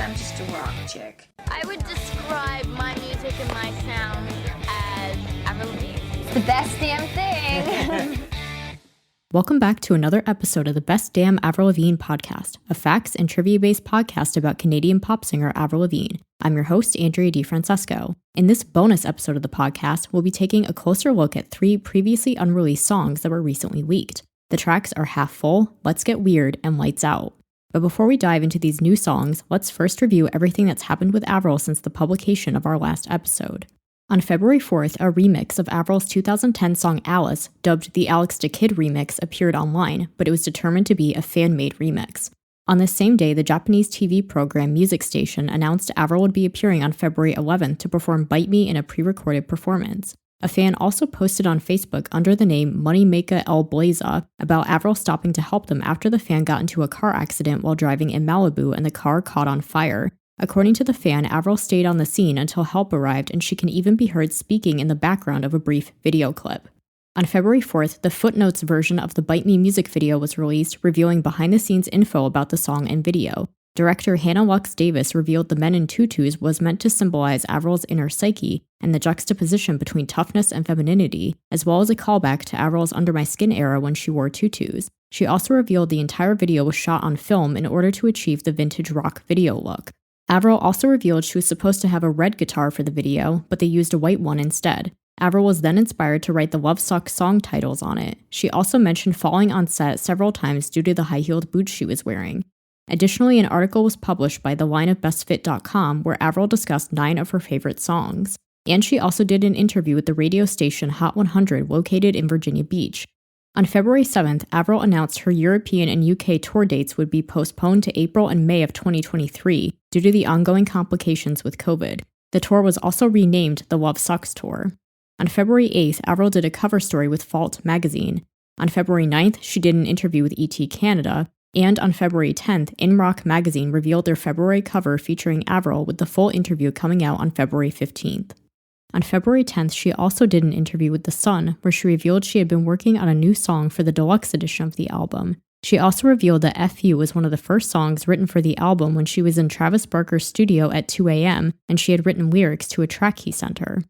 I'm just a rock chick. I would describe my music and my sound as Avril Lavigne. It's the best damn thing. Welcome back to another episode of the Best Damn Avril Lavigne podcast, a facts and trivia-based podcast about Canadian pop singer Avril Lavigne. I'm your host, Andrea DiFrancesco. In this bonus episode of the podcast, we'll be taking a closer look at 3 previously unreleased songs that were recently leaked. The tracks are Half Full, Let's Get Weird, and Lights Out. But before we dive into these new songs, let's first review everything that's happened with Avril since the publication of our last episode. On February 4th, a remix of Avril's 2010 song Alice, dubbed the Alex da Kid remix, appeared online, but it was determined to be a fan-made remix. On this same day, the Japanese TV program Music Station announced Avril would be appearing on February 11th to perform Bite Me in a pre-recorded performance. A fan also posted on Facebook under the name Moneymaker El Blaza about Avril stopping to help them after the fan got into a car accident while driving in Malibu and the car caught on fire. According to the fan, Avril stayed on the scene until help arrived, and she can even be heard speaking in the background of a brief video clip. On February 4th, the Footnotes version of the Bite Me music video was released, revealing behind-the-scenes info about the song and video. Director Hannah Lux Davis revealed the men in tutus was meant to symbolize Avril's inner psyche and the juxtaposition between toughness and femininity, as well as a callback to Avril's Under My Skin era when she wore tutus. She also revealed the entire video was shot on film in order to achieve the vintage rock video look. Avril also revealed she was supposed to have a red guitar for the video, but they used a white one instead. Avril was then inspired to write the Love Sucks song titles on it. She also mentioned falling on set several times due to the high-heeled boots she was wearing. Additionally, an article was published by the line of bestfit.com where Avril discussed 9 of her favorite songs. And she also did an interview with the radio station Hot 100 located in Virginia Beach. On February 7th, Avril announced her European and UK tour dates would be postponed to April and May of 2023 due to the ongoing complications with COVID. The tour was also renamed the Love Sucks Tour. On February 8th, Avril did a cover story with Fault magazine. On February 9th, she did an interview with ET Canada. And on February 10th, In Rock magazine revealed their February cover featuring Avril with the full interview coming out on February 15th. On February 10th, she also did an interview with The Sun, where she revealed she had been working on a new song for the deluxe edition of the album. She also revealed that F.U. was one of the first songs written for the album when she was in Travis Barker's studio at 2 a.m., and she had written lyrics to a track he sent her.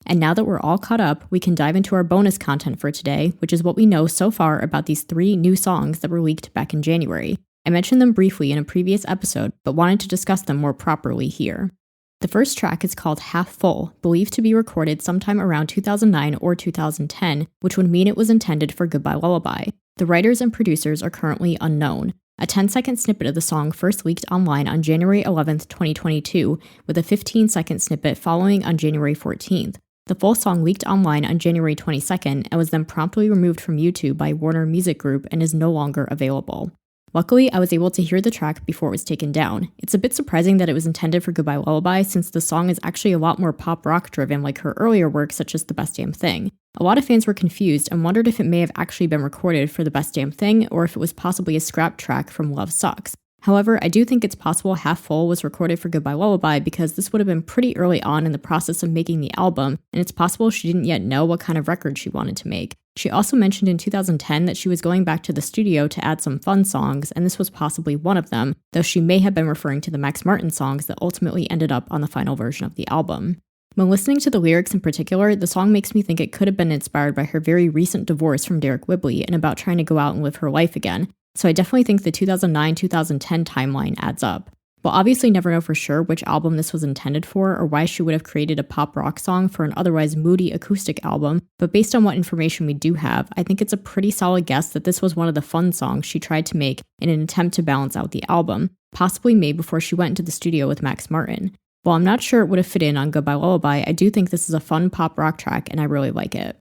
And now that we're all caught up, we can dive into our bonus content for today, which is what we know so far about these 3 new songs that were leaked back in January. I mentioned them briefly in a previous episode, but wanted to discuss them more properly here. The first track is called Half Full, believed to be recorded sometime around 2009 or 2010, which would mean it was intended for Goodbye Lullaby. The writers and producers are currently unknown. A 10-second snippet of the song first leaked online on January 11th, 2022, with a 15-second snippet following on January 14th. The full song leaked online on January 22nd and was then promptly removed from YouTube by Warner Music Group and is no longer available. Luckily, I was able to hear the track before it was taken down. It's a bit surprising that it was intended for Goodbye Lullaby since the song is actually a lot more pop rock driven like her earlier work such as The Best Damn Thing. A lot of fans were confused and wondered if it may have actually been recorded for The Best Damn Thing or if it was possibly a scrap track from Love Sucks. However, I do think it's possible Half Full was recorded for Goodbye Lullaby because this would have been pretty early on in the process of making the album, and it's possible she didn't yet know what kind of record she wanted to make. She also mentioned in 2010 that she was going back to the studio to add some fun songs, and this was possibly one of them, though she may have been referring to the Max Martin songs that ultimately ended up on the final version of the album. When listening to the lyrics in particular, the song makes me think it could have been inspired by her very recent divorce from Derek Whibley and about trying to go out and live her life again. So I definitely think the 2009-2010 timeline adds up. We'll obviously never know for sure which album this was intended for or why she would have created a pop rock song for an otherwise moody acoustic album, but based on what information we do have, I think it's a pretty solid guess that this was one of the fun songs she tried to make in an attempt to balance out the album, possibly made before she went into the studio with Max Martin. While I'm not sure it would have fit in on Goodbye Lullaby, I do think this is a fun pop rock track and I really like it.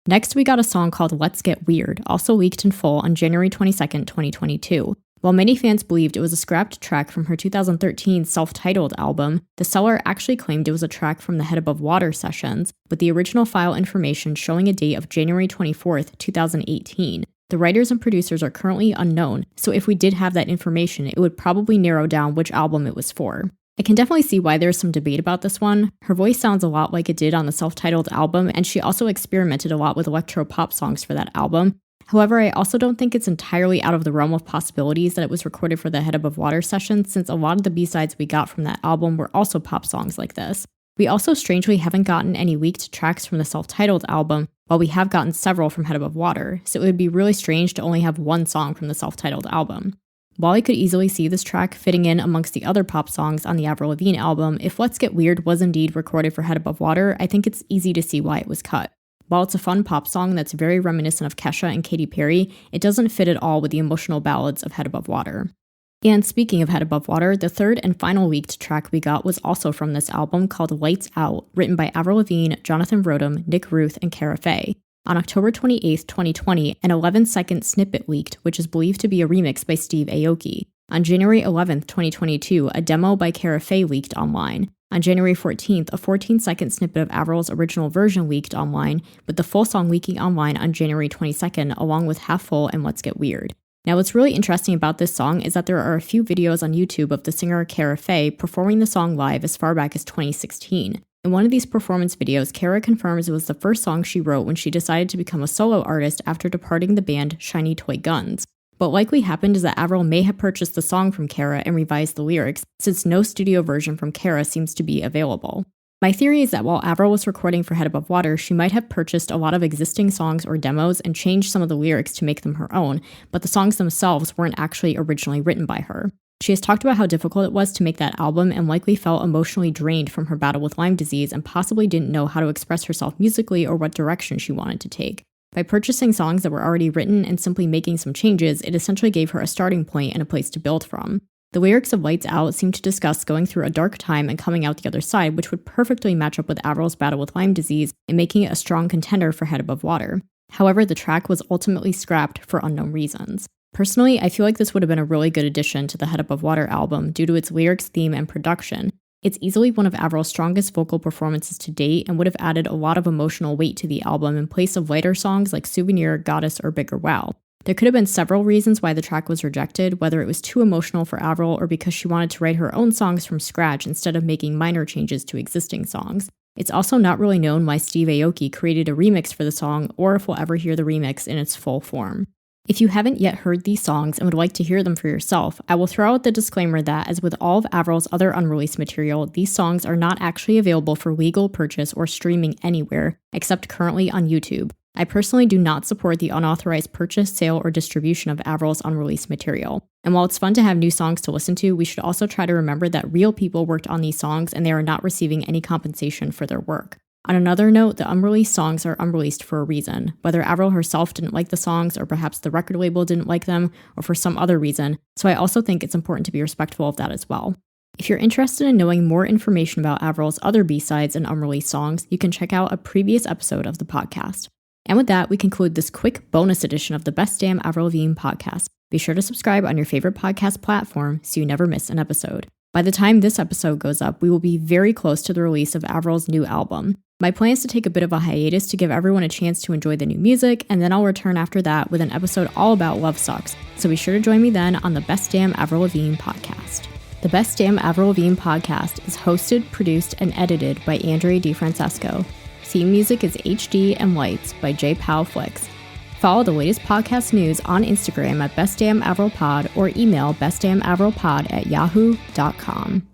Next, we got a song called Let's Get Weird, also leaked in full on January 22nd, 2022. While many fans believed it was a scrapped track from her 2013 self-titled album, the seller actually claimed it was a track from the Head Above Water sessions, with the original file information showing a date of January 24th, 2018. The writers and producers are currently unknown, so if we did have that information, it would probably narrow down which album it was for. I can definitely see why there's some debate about this one. Her voice sounds a lot like it did on the self-titled album, and she also experimented a lot with electro-pop songs for that album. However, I also don't think it's entirely out of the realm of possibilities that it was recorded for the Head Above Water session, since a lot of the B-sides we got from that album were also pop songs like this. We also strangely haven't gotten any leaked tracks from the self-titled album, while we have gotten several from Head Above Water, so it would be really strange to only have one song from the self-titled album. While I could easily see this track fitting in amongst the other pop songs on the Avril Lavigne album, if Let's Get Weird was indeed recorded for Head Above Water, I think it's easy to see why it was cut. While it's a fun pop song that's very reminiscent of Kesha and Katy Perry, it doesn't fit at all with the emotional ballads of Head Above Water. And speaking of Head Above Water, the third and final leaked track we got was also from this album called Lights Out, written by Avril Lavigne, Jonathan Rotem, Nick Ruth, and Cara Faye. On October 28, 2020, an 11-second snippet leaked, which is believed to be a remix by Steve Aoki. On January 11, 2022, a demo by Cara Faye leaked online. On January 14th, a 14-second snippet of Avril's original version leaked online, with the full song leaking online on January 22nd, along with Half Full and Let's Get Weird. Now, what's really interesting about this song is that there are a few videos on YouTube of the singer Cara Faye performing the song live as far back as 2016. In one of these performance videos, Cara confirms it was the first song she wrote when she decided to become a solo artist after departing the band Shiny Toy Guns. What likely happened is that Avril may have purchased the song from Cara and revised the lyrics, since no studio version from Cara seems to be available. My theory is that while Avril was recording for Head Above Water, she might have purchased a lot of existing songs or demos and changed some of the lyrics to make them her own, but the songs themselves weren't actually originally written by her. She has talked about how difficult it was to make that album and likely felt emotionally drained from her battle with Lyme disease and possibly didn't know how to express herself musically or what direction she wanted to take. By purchasing songs that were already written and simply making some changes, it essentially gave her a starting point and a place to build from. The lyrics of Lights Out seem to discuss going through a dark time and coming out the other side, which would perfectly match up with Avril's battle with Lyme disease and making it a strong contender for Head Above Water. However, the track was ultimately scrapped for unknown reasons. Personally, I feel like this would have been a really good addition to the Head Above Water album due to its lyrics, theme, and production. It's easily one of Avril's strongest vocal performances to date and would have added a lot of emotional weight to the album in place of lighter songs like Souvenir, Goddess, or Bigger Wow. There could have been several reasons why the track was rejected, whether it was too emotional for Avril or because she wanted to write her own songs from scratch instead of making minor changes to existing songs. It's also not really known why Steve Aoki created a remix for the song or if we'll ever hear the remix in its full form. If you haven't yet heard these songs and would like to hear them for yourself, I will throw out the disclaimer that, as with all of Avril's other unreleased material, these songs are not actually available for legal purchase or streaming anywhere, except currently on YouTube. I personally do not support the unauthorized purchase, sale, or distribution of Avril's unreleased material. And while it's fun to have new songs to listen to, we should also try to remember that real people worked on these songs and they are not receiving any compensation for their work. On another note, the unreleased songs are unreleased for a reason, whether Avril herself didn't like the songs or perhaps the record label didn't like them or for some other reason, so I also think it's important to be respectful of that as well. If you're interested in knowing more information about Avril's other B-sides and unreleased songs, you can check out a previous episode of the podcast. And with that, we conclude this quick bonus edition of the Best Damn Avril Lavigne podcast. Be sure to subscribe on your favorite podcast platform so you never miss an episode. By the time this episode goes up, we will be very close to the release of Avril's new album. My plan is to take a bit of a hiatus to give everyone a chance to enjoy the new music, and then I'll return after that with an episode all about Love Sucks, so be sure to join me then on the Best Damn Avril Lavigne podcast. The Best Damn Avril Lavigne podcast is hosted, produced, and edited by Andrea DiFrancesco. Theme music is HD and Lights by J. Powell Flicks. Follow the latest podcast news on Instagram at bestdamnavrilpod or email bestdamnavrilpod@yahoo.com.